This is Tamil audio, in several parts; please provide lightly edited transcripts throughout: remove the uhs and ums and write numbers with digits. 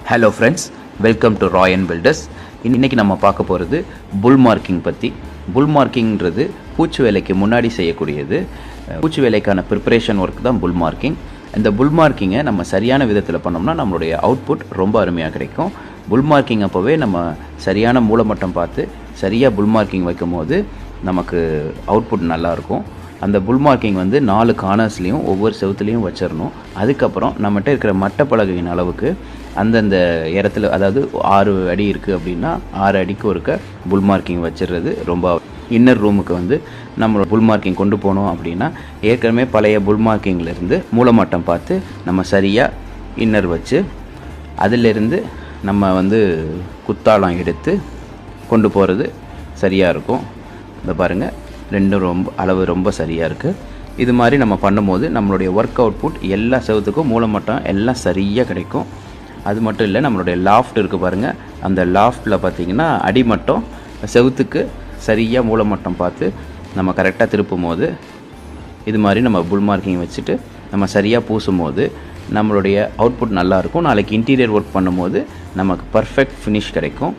Hello friends, welcome to Rayan Builders. இன்றைக்கி நம்ம பார்க்க போகிறது புல் மார்க்கிங் பற்றி. புல் மார்க்கிங்கிறது பூச்சி வேலைக்கு முன்னாடி செய்யக்கூடியது. பூச்சி வேலைக்கான ப்ரிப்பரேஷன் ஒர்க் தான் புல் மார்க்கிங். இந்த புல் மார்க்கிங்கை நம்ம சரியான விதத்தில் பண்ணோம்னா நம்மளுடைய அவுட்புட் ரொம்ப அருமையாக கிடைக்கும். புல் மார்க்கிங் அப்போவே நம்ம சரியான மூலமட்டம் பார்த்து சரியாக புல் மார்க்கிங் வைக்கும் போது நமக்கு அவுட்புட் நல்லாயிருக்கும். அந்த புல் மார்க்கிங் 4 கார்னர்ஸ்லேயும் ஒவ்வொரு செவுத்துலேயும் வச்சிடணும். அதுக்கப்புறம் நம்மகிட்ட இருக்கிற மட்டை பலகையின் அளவுக்கு அந்தந்த இடத்துல, அதாவது 6 அடி இருக்குது அப்படின்னா 6 அடிக்கு ஒருக்க புல் மார்க்கிங் வச்சிடுறது ரொம்ப. இன்னர் ரூமுக்கு நம்ம புல் மார்க்கிங் கொண்டு போனோம் அப்படின்னா ஏற்கனவே பழைய புல் மார்க்கிங்லேருந்து மூலமட்டம் பார்த்து நம்ம சரியாக இன்னர் வச்சு அதிலிருந்து நம்ம குத்தாலம் எடுத்து கொண்டு போகிறது சரியாக இருக்கும். இந்த பாருங்கள், ரெண்டும் அளவு ரொம்ப சரியாக இருக்குது. இது மாதிரி நம்ம பண்ணும்போது நம்மளுடைய ஒர்க் அவுட்புட் எல்லா செவத்துக்கும் மூலமட்டம் எல்லாம் சரியாக கிடைக்கும். அது மட்டும் இல்லை, நம்மளுடைய லாஃப்ட் இருக்குது பாருங்கள், அந்த லாஃப்டில் பார்த்திங்கன்னா அடிமட்டம் செவுத்துக்கு சரியாக மூலமட்டம் பார்த்து நம்ம கரெக்டாக திருப்பும் போது இது மாதிரி நம்ம புல் மார்க்கிங் வச்சுட்டு நம்ம சரியாக பூசும் போது நம்மளுடைய அவுட்புட் நல்லாயிருக்கும். நாளைக்கு இன்டீரியர் ஒர்க் பண்ணும்போது நமக்கு பர்ஃபெக்ட் ஃபினிஷ் கிடைக்கும்.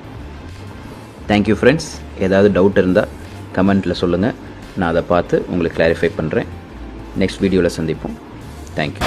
Thank you friends. ஏதாவது டவுட் இருந்தால் கமெண்ட்டில் சொல்லுங்கள், நான் அதை பார்த்து உங்களுக்கு கிளாரிஃபை பண்ணுறேன். நெக்ஸ்ட் வீடியோவில் சந்திப்போம். தேங்க்யூ.